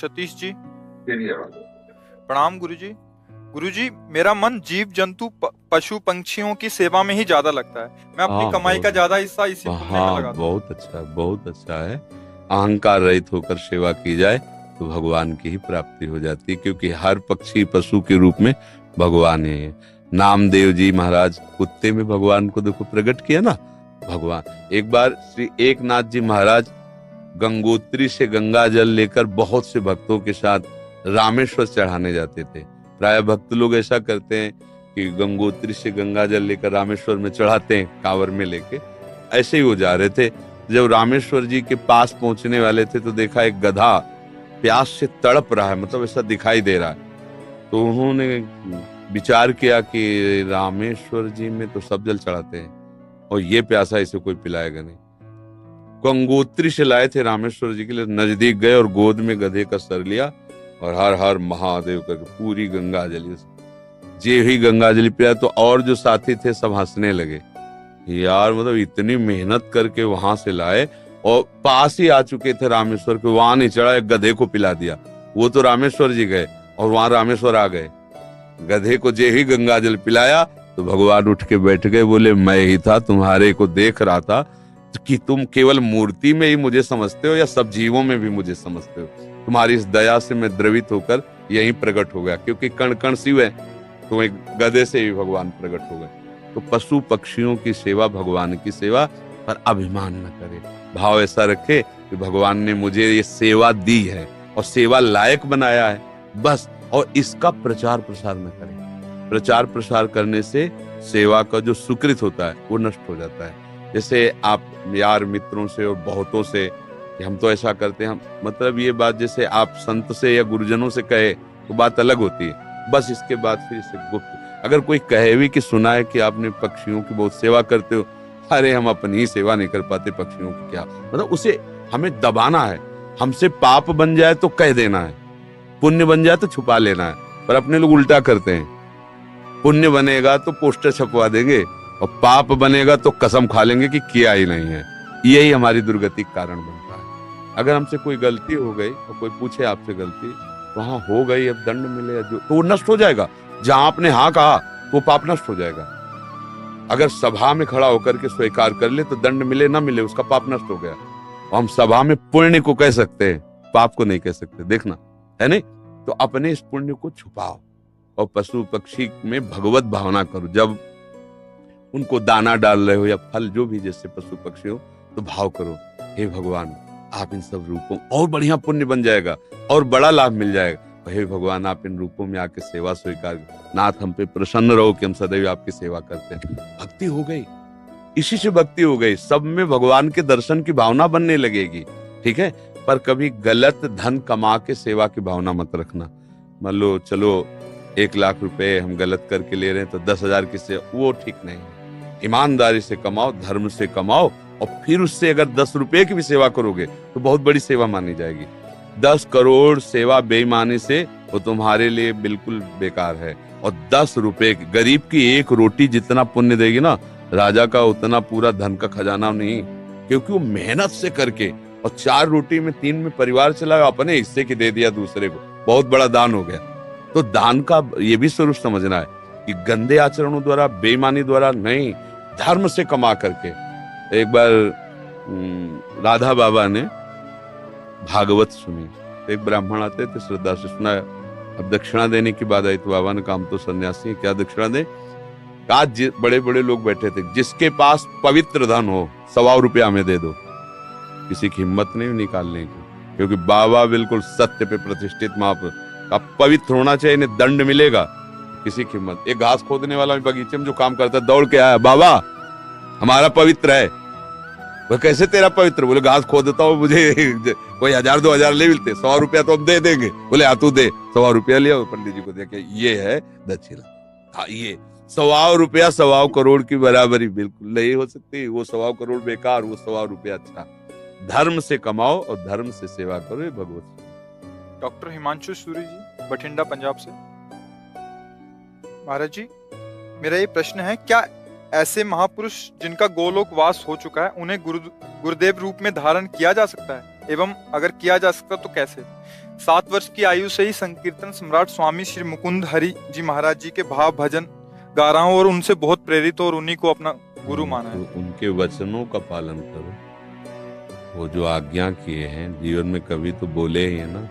सतीश जी। चलिए बात। प्रणाम गुरुजी। गुरुजी, मेरा मन जीव जंतु पशु पंछियों की सेवा में ही ज्यादा लगता है। मैं अपनी हाँ, कमाई का बहुत ज्यादा हिस्सा इसी पुण्य में हाँ, लगाता हूँ। बहुत अच्छा, बहुत अच्छा है। अहंकार रहित होकर सेवा की जाए तो भगवान की ही प्राप्ति हो जाती है, क्योंकि हर पक्षी पशु के रूप में भगवान है। नामदेव जी महाराज कुत्ते में भगवान को देखो प्रकट किया ना भगवान। एक बार श्री एकनाथ जी महाराज गंगोत्री से गंगा जल लेकर बहुत से भक्तों के साथ रामेश्वर चढ़ाने जाते थे। प्राय भक्त लोग ऐसा करते हैं कि गंगोत्री से गंगा जल लेकर रामेश्वर में चढ़ाते हैं कांवर में लेके। ऐसे ही वो जा रहे थे। जब रामेश्वर जी के पास पहुंचने वाले थे तो देखा एक गधा प्यास से तड़प रहा है, मतलब ऐसा दिखाई दे रहा है। तो उन्होंने विचार किया कि रामेश्वर जी में तो सब जल चढ़ाते हैं और ये प्यासा इसे कोई पिलाएगा नहीं। गंगोत्री से लाए थे रामेश्वर जी के लिए, नजदीक गए और गोद में गधे का सर लिया और हर हर महादेव करके पूरी गंगा जली जे ही गंगा जली पिया। तो और जो साथी थे सब हंसने लगे, यार मतलब इतनी मेहनत करके वहां से लाए और पास ही आ चुके थे रामेश्वर के, वहां नहीं चढ़ा, एक गधे को पिला दिया। वो तो रामेश्वर जी गए और वहां रामेश्वर आ गए। गधे को जे ही गंगा जल पिलाया तो भगवान उठ के बैठ गए, बोले मैं ही था, तुम्हारे को देख रहा था कि तुम केवल मूर्ति में ही मुझे समझते हो या सब जीवों में भी मुझे समझते हो। तुम्हारी इस दया से मैं द्रवित होकर यहीं प्रकट हो गया, क्योंकि कण कण शिव है, तो एक गधे से भी भगवान प्रकट हो गए। तो पशु पक्षियों की सेवा भगवान की सेवा, पर अभिमान न करे, भाव ऐसा रखे कि भगवान ने मुझे ये सेवा दी है और सेवा लायक बनाया है बस, और इसका प्रचार प्रसार न करे। प्रचार प्रसार करने से सेवा का जो सुकृत होता है वो नष्ट हो जाता है। जैसे आप यार मित्रों से और बहुतों से हम तो ऐसा करते हैं, हम मतलब ये बात जैसे आप संत से या गुरुजनों से कहे तो बात अलग होती है, बस इसके बाद फिर इसे गुप्त। अगर कोई कहे भी कि सुना है कि आपने पक्षियों की बहुत सेवा करते हो, अरे हम अपनी ही सेवा नहीं कर पाते, पक्षियों की क्या, मतलब उसे हमें दबाना है। हमसे पाप बन जाए तो कह देना है, पुण्य बन जाए तो छुपा लेना है। पर अपने लोग उल्टा करते हैं, पुण्य बनेगा तो पोस्टर छपवा देंगे और पाप बनेगा तो कसम खा लेंगे कि किया ही नहीं है। यही हमारी दुर्गति का कारण बनता है। अगर हमसे कोई गलती हो गई और कोई पूछे आपसे गलती, वहां हो गई, अब दंड मिले जो तो वो नष्ट हो जाएगा। जहां आपने हाँ कहा वो पाप नष्ट हो जाएगा। अगर सभा में खड़ा होकर के स्वीकार कर ले तो दंड मिले ना मिले उसका पाप नष्ट हो गया। और हम सभा में पुण्य को कह सकते हैं, पाप को नहीं कह सकते, देखना है नहीं। तो अपने इस पुण्य को छुपाओ और पशु पक्षी में भगवत भावना करो। जब उनको दाना डाल रहे हो या फल जो भी, जैसे पशु पक्षी हो, तो भाव करो, हे भगवान आप इन सब रूपों, और बढ़िया पुण्य बन जाएगा और बड़ा लाभ मिल जाएगा। हे भगवान आप इन रूपों में आके सेवा स्वीकार, नाथ हम पे प्रसन्न रहो कि हम सदैव आपकी सेवा करते हैं। भक्ति हो गई, इसी से भक्ति हो गई, सब में भगवान के दर्शन की भावना बनने लगेगी। ठीक है, पर कभी गलत धन कमा के सेवा की भावना मत रखना। मान लो चलो 1 लाख रुपए हम गलत करके ले रहे हैं तो 10,000 की सेवा, वो ठीक नहीं है। ईमानदारी से कमाओ, धर्म से कमाओ, और फिर उससे अगर 10 रुपए की भी सेवा करोगे तो बहुत बड़ी सेवा मानी जाएगी। 10 करोड़ सेवा बेईमानी से वो तुम्हारे लिए बिल्कुल बेकार है। और 10 रुपए गरीब की 1 रोटी जितना पुण्य देगी ना, राजा का उतना पूरा धन का खजाना नहीं, क्योंकि वो मेहनत से करके, और 4 रोटी में 3 में परिवार चलाया, अपने हिस्से की दे दिया दूसरे को, बहुत बड़ा दान हो गया। तो दान का ये भी स्वरूप समझना है कि गंदे आचरणों द्वारा, बेईमानी द्वारा नहीं, धर्म से कमा करके। एक बार राधा बाबा ने भागवत सुनी, तो एक ब्राह्मण आते थे, श्रद्धा से सुना। अब दक्षिणा देने की बात आई तो बाबा ने कहा हम तो सन्यासी हैं, क्या दक्षिणा दें। आज बड़े बड़े लोग बैठे थे, जिसके पास पवित्र धन हो 125 रुपया हमें दे दो। किसी की हिम्मत नहीं निकालने की, क्योंकि बाबा बिल्कुल सत्य पे प्रतिष्ठित महापुरुष। अब पवित्र होना चाहिए, इन्हें दंड मिलेगा, किसी की हिम्मत। एक घास खोदने वाला बगीचे में जो काम करता है, दौड़ के आया, बाबा हमारा पवित्र है। वह कैसे तेरा पवित्र? बोले घास खोदता हूँ, मुझे कोई 1,000-2,000 ले मिलते, 100 रुपया तो हम दे देंगे। बोले हाँ तू दे। 100 रुपया लिया, पंडित जी को दे के, ये है दक्षिणा। हाँ, ये 100 रुपया 100 करोड़ की बराबरी बिल्कुल नहीं हो सकती। वो 100 करोड़ बेकार, वो 100 रुपया अच्छा। धर्म से कमाओ और धर्म से सेवा करो, ये भगवत। डॉक्टर हिमांशु सूरी जी, बठिंडा, पंजाब से। महाराज जी, मेरा ये प्रश्न है, क्या ऐसे महापुरुष जिनका गोलोक वास हो चुका है, उन्हें गुरुदेव रूप में धारण किया जा सकता है? एवं अगर किया जा सकता तो कैसे? 7 वर्ष की आयु से ही संकीर्तन सम्राट स्वामी श्री मुकुंद हरि जी महाराज जी के भाव भजन गा रहा हूँ और उनसे बहुत प्रेरित और उन्हीं को अपना गुरु माना है। तो उनके वचनों का पालन करो, वो जो आज्ञा किए हैं जीवन में कभी तो बोले ही है ना।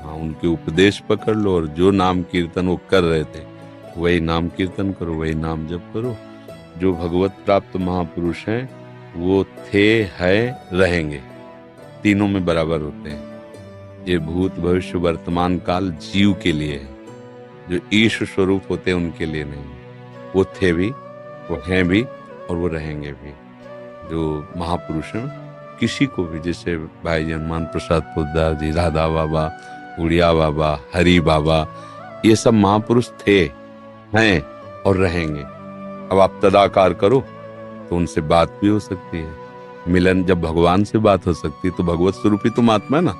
हाँ, उनके उपदेश पकड़ लो और जो नाम कीर्तन वो कर रहे थे वही नाम कीर्तन करो, वही नाम जप करो। जो भगवत प्राप्त महापुरुष हैं वो थे, है, रहेंगे, तीनों में बराबर होते हैं। ये भूत भविष्य वर्तमान काल जीव के लिए है, जो ईश्वर स्वरूप होते हैं उनके लिए नहीं। वो थे भी, वो हैं भी और वो रहेंगे भी। जो महापुरुष हैं किसी को भी, जैसे भाई हनुमान प्रसाद पोद्दार जी, राधा बाबा, उड़िया बाबा, हरि बाबा, ये सब महापुरुष थे, हैं और रहेंगे। अब आप तदाकार करो तो उनसे बात भी हो सकती है। मिलन जब भगवान से बात हो सकती है तो भगवत स्वरूपी तुम आत्मा है ना।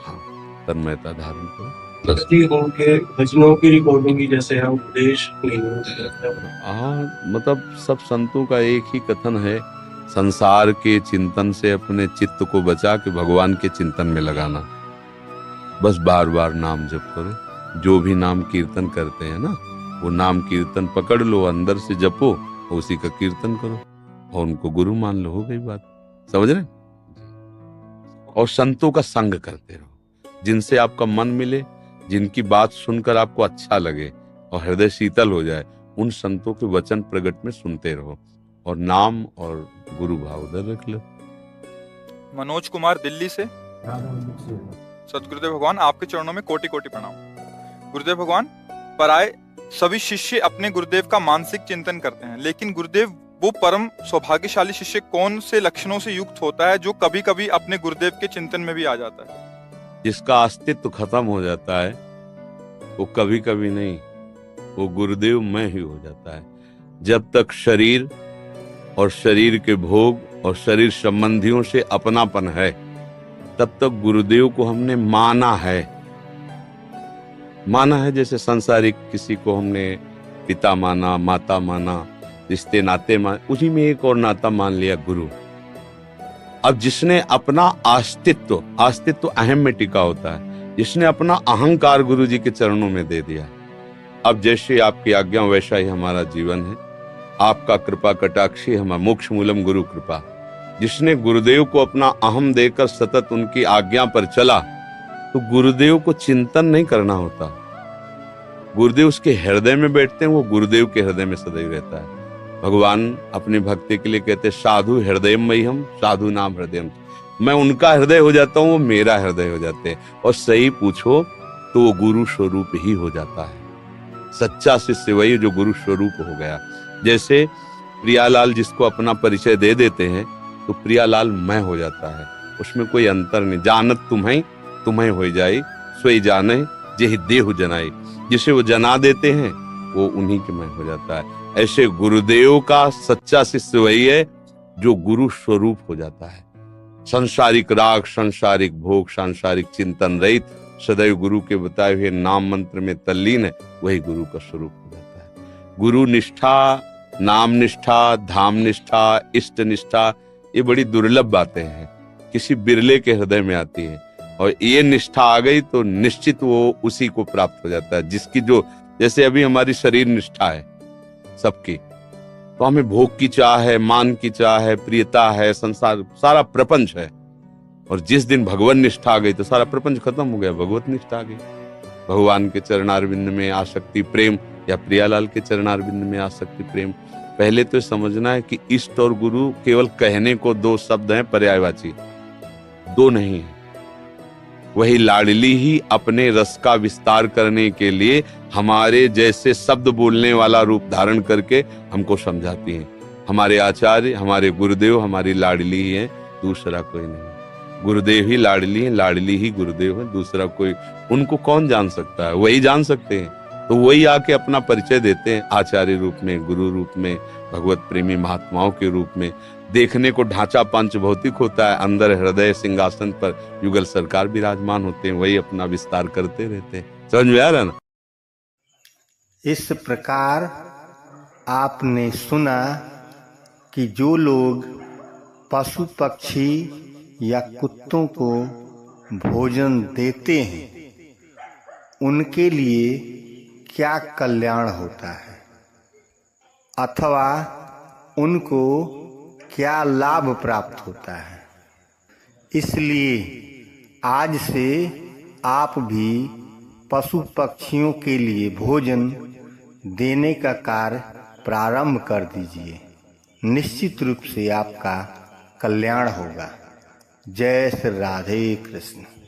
हाँ, तन्मयता धारण करो। उनके भजनों की रिकॉर्डिंग की जैसे है उपदेश नहीं होता। हाँ, मतलब सब संतों का एक ही कथन है, संसार के चिंतन से अपने चित्त को बचा के भगवान के चिंतन में लगाना। बस बार बार नाम जप करो। जो भी नाम कीर्तन करते हैं ना, वो नाम कीर्तन पकड़ लो, अंदर से जपो, उसी का कीर्तन करो और उनको गुरु मान लो, हो गई बात। समझ रहे? और संतों का संग करते रहो, जिनसे आपका मन मिले, जिनकी बात सुनकर आपको अच्छा लगे और हृदय शीतल हो जाए, उन संतों के वचन प्रगट में सुनते रहो और नाम और गुरु भाव उधर रख लो। मनोज कुमार दिल्ली से। सतगुरुदेव भगवान, आपके चरणों में कोटि कोटि प्रणाम। गुरुदेव भगवान, पराये सभी शिष्य अपने गुरुदेव का मानसिक चिंतन करते हैं, लेकिन गुरुदेव वो परम सौभाग्यशाली शिष्य कौन से लक्षणों से युक्त होता है जो कभी कभी अपने गुरुदेव के चिंतन में भी आ जाता है? जिसका अस्तित्व खत्म हो जाता है वो कभी कभी नहीं, वो गुरुदेव में ही हो जाता है। जब तक शरीर और शरीर के भोग और शरीर संबंधियों से अपनापन है, तब तक गुरुदेव को हमने माना है। जैसे सांसारिक किसी को हमने पिता माना, माता माना, रिश्ते नाते मान, उसी में एक और नाता मान लिया, गुरु। अब जिसने अपना अस्तित्व अहम में टिका होता है, जिसने अपना अहंकार गुरु जी के चरणों में दे दिया, अब जैसे आपकी आज्ञा वैसा ही हमारा जीवन है। आपका कृपा कटाक्षी हमारा मोक्ष मूलम गुरु कृपा। जिसने गुरुदेव को अपना अहम देकर सतत उनकी आज्ञा पर चला, तो गुरुदेव को चिंतन नहीं करना होता। गुरुदेव उसके हृदय में बैठते हैं, वो गुरुदेव के हृदय में सदैव रहता है। भगवान अपने भक्ति के लिए कहते साधु हृदय में हम, साधु नाम हृदय। मैं उनका हृदय हो जाता हूँ, वो मेरा हृदय हो जाते हैं। और सही पूछो तो वो गुरु स्वरूप ही हो जाता है। सच्चा शिष्य वही जो गुरु स्वरूप हो गया। जैसे प्रियालाल जिसको अपना परिचय दे देते हैं तो प्रियालाल मैं हो जाता है, उसमें कोई अंतर नहीं। जानत तुम्हें हो जाए, सोई जाने जेहि देहु जनाई। जिसे वो जना देते हैं वो उन्हीं के मैं हो जाता है। ऐसे गुरुदेव का सच्चा शिष्य वही है जो गुरु स्वरूप हो जाता है। सांसारिक राग, सांसारिक भोग, सांसारिक चिंतन रहित, सदैव गुरु के बताए हुए नाम मंत्र में तल्लीन है, वही गुरु का स्वरूप हो जाता है। गुरु निष्ठा, नाम निष्ठा, धाम निष्ठा, इष्ट निष्ठा, ये बड़ी दुर्लभ बातें हैं, किसी बिरले के हृदय में आती है। और ये निष्ठा आ गई तो निश्चित वो उसी को प्राप्त हो जाता है जिसकी जो, जैसे अभी हमारी शरीर निष्ठा है सबकी, तो हमें भोग की चाह है, मान की चाह है, प्रियता है, संसार सारा प्रपंच है। और जिस दिन भगवान निष्ठा आ गई तो सारा प्रपंच खत्म हो गया, भगवत निष्ठा आ गई। भगवान के चरणारविंद में आसक्ति प्रेम, या प्रियालाल के चरणारविंद में आसक्ति प्रेम। पहले तो समझना है कि इष्ट और गुरु केवल कहने को दो शब्द हैं, पर्यायवाची, दो नहीं है। वही लाडली ही अपने रस का विस्तार करने के लिए हमारे जैसे शब्द बोलने वाला रूप धारण करके हमको समझाती हैं। हमारे आचार्य, हमारे गुरुदेव हमारी लाडली ही है, दूसरा कोई नहीं। गुरुदेव ही लाडली है, लाडली ही गुरुदेव है, दूसरा कोई उनको कौन जान सकता है, वही जान सकते हैं। तो वही आके अपना परिचय देते हैं आचार्य रूप में, गुरु रूप में, भगवत प्रेमी महात्माओं के रूप में। देखने को ढांचा पंच भौतिक होता है, अंदर हृदय सिंहासन पर युगल सरकार विराजमान होते हैं, वही अपना विस्तार करते रहते हैं। समझ में आ रहा है ना? इस प्रकार आपने सुना कि जो लोग पशु पक्षी या कुत्तों को भोजन देते हैं उनके लिए क्या कल्याण होता है अथवा उनको क्या लाभ प्राप्त होता है। इसलिए आज से आप भी पशु पक्षियों के लिए भोजन देने का कार्य प्रारंभ कर दीजिए। निश्चित रूप से आपका कल्याण होगा। जय श्री राधे कृष्ण।